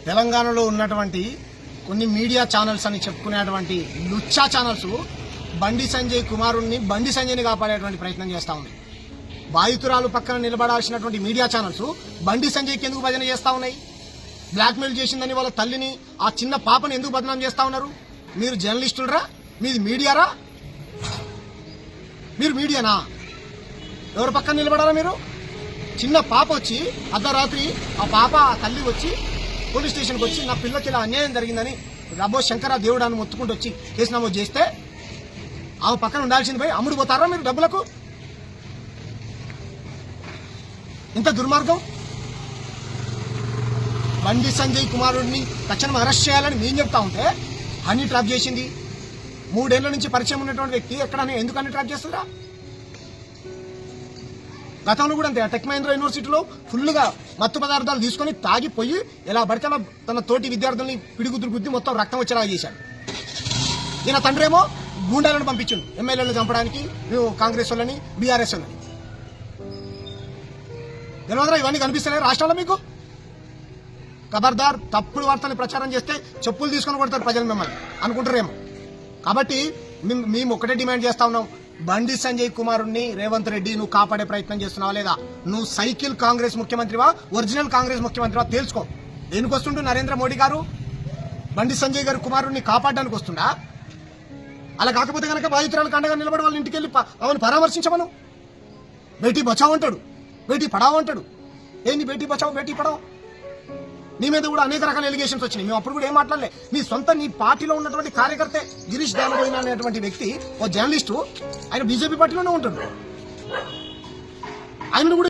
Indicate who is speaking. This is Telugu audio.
Speaker 1: తెలంగాణలో ఉన్నటువంటి కొన్ని మీడియా ఛానల్స్ అని చెప్పుకునేటువంటి లుచ్చా ఛానల్స్ బండి సంజయ్ కుమారుణ్ణి బండి సంజయ్ని కాపాడేటువంటి ప్రయత్నం చేస్తూ ఉంది. బాధితురాలు పక్కన నిలబడాల్సినటువంటి మీడియా ఛానల్స్ బండి సంజయ్కి ఎందుకు భజన చేస్తూ ఉన్నాయి? బ్లాక్మెయిల్ చేసిందని వాళ్ళ తల్లిని, ఆ చిన్న పాపని ఎందుకు బదనాం చేస్తూ ఉన్నారు? మీరు జర్నలిస్టులరా? మీది మీడియారా? మీరు మీడియానా? ఎవరి పక్కన నిలబడారా? మీరు చిన్న పాప వచ్చి అర్ధరాత్రి ఆ పాప ఆ తల్లి వచ్చి పోలీస్ స్టేషన్కి వచ్చి నా పిల్లకి ఇలా అన్యాయం జరిగిందని రబ్బో శంకర దేవుడు అని మొత్తుకుంటూ వచ్చి కేసు నమోదు చేస్తే ఆమె పక్కన ఉండాల్సింది పోయి అమ్ముడు పోతారా మీరు డబ్బులకు? ఇంత దుర్మార్గం. బండి సంజయ్ కుమారుడిని తక్షణం అరెస్ట్ చేయాలని మేము చెప్తా ఉంటే హనీ ట్రాప్ చేసింది. 3 ఏళ్ల నుంచి పరిచయం ఉన్నటువంటి వ్యక్తి ఎక్కడనే ఎందుకు హనీ ట్రాప్ చేస్తుందా? గతంలో కూడా అంతే. టెక్ మహేంద్ర యూనివర్సిటీలో ఫుల్గా మత్తు పదార్థాలు తీసుకొని తాగిపోయి ఇలా పడితే తన తోటి విద్యార్థుల్ని పిడిగుద్దులు గుద్ది మొత్తం రక్తం వచ్చేలా చేశాడు. ఈయన తండ్రి ఏమో గూండాలను పంపించిండు ఎమ్మెల్యేలను చంపడానికి, కాంగ్రెస్ వాళ్ళని, బీఆర్ఎస్ వాళ్ళని. తెలియదురా ఇవన్నీ కనిపిస్తున్నాయి రాష్ట్రంలో మీకు? ఖబర్దార్, తప్పుడు వార్తలు ప్రచారం చేస్తే చెప్పులు తీసుకొని కొడతారు ప్రజలు మిమ్మల్ని అనుకుంటారేమో. కాబట్టి మేము ఒకటే డిమాండ్ చేస్తా ఉన్నాం, బండి సంజయ్ కుమారుణ్ణి రేవంత్ రెడ్డి నువ్వు కాపాడే ప్రయత్నం చేస్తున్నావా లేదా? నువ్వు సైకిల్ కాంగ్రెస్ ముఖ్యమంత్రివా, ఒరిజినల్ కాంగ్రెస్ ముఖ్యమంత్రివా తేల్చుకో. దేనికి వస్తుండు నరేంద్ర మోడీ గారు? బండి సంజయ్ గారు కుమారుణ్ణి కాపాడడానికి వస్తుండా? అలా కాకపోతే కనుక బాధితురాలకు అండగా నిలబడి వాళ్ళ ఇంటికి వెళ్ళి ఆమెను పరామర్శించమను. బేటీ బచావ్ అంటాడు, బేటీ పడావ్ అంటాడు. ఏంది బేటీ బచావ్ బేటీ పడావ్? నీ మీద కూడా అనేక రకాల ఎలిగేషన్స్ వచ్చినాయి. మేము అప్పుడు కూడా ఏం మాట్లాడలే. నీ పార్టీలో ఉన్నటువంటి కార్యకర్తే గిరీష్ దామోదర్ అనేటువంటి వ్యక్తి ఓ జర్నలిస్టు, ఆయన బీజేపీ పార్టీలోనే ఉంటాడు. ఆయన కూడా